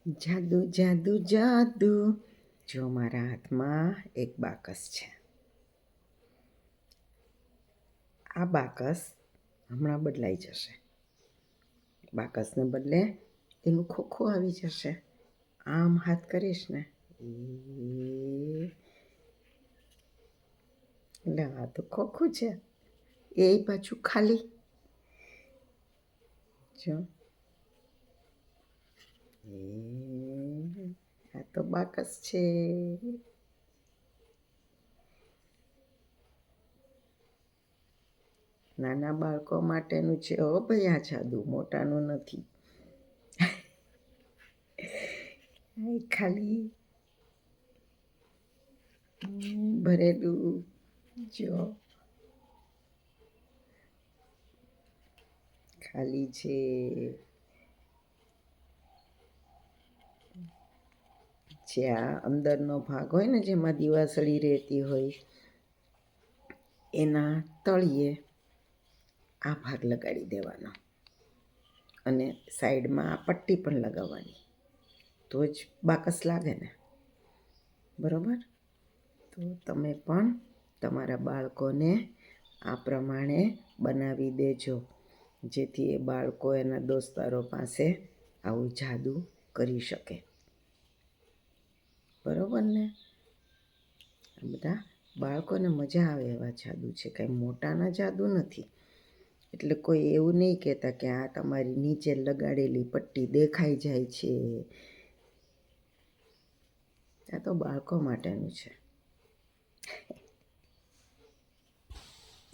જાદુ જાદુ જાદુ. જો મારા હાથમાં એક બાકસ છે. આ બાકસ હમણાં બદલાઈ જશે. બાકસને બદલે એનું ખોખું આવી જશે. આમ હાથ કરીશ ને એટલે આ તો ખોખું છે. એ પાછું ખાલી. જો આ તો બાકસ છે. નાના બાળકો માટેનું છે. ઓ ભાઈ, આ જાદુ મોટાનું નથી. ખાલી ભરેલું. જો ખાલી છે. જે આ અંદરનો ભાગ હોય ને, જેમાં દિવાસળી રહેતી હોય, એના તળિયે આ ભાગ લગાડી દેવાનો અને સાઈડમાં આ પટ્ટી પણ લગાવવાની. તો જ બાકસ લાગે ને, બરાબર. તો તમે પણ તમારા બાળકોને આ પ્રમાણે બનાવી દેજો, જેથી એ બાળકો એના દોસ્તારો પાસે આવું જાદુ કરી શકે. બરાબર ને? આ બધા બાળકોને મજા આવે એવા જાદુ છે, કંઈ મોટાના જાદુ નથી. એટલે કોઈ એવું નહીં કહેતા કે આ તમારી નીચે લગાડેલી પટ્ટી દેખાઈ જાય છે. આ તો બાળકો માટેનું છે.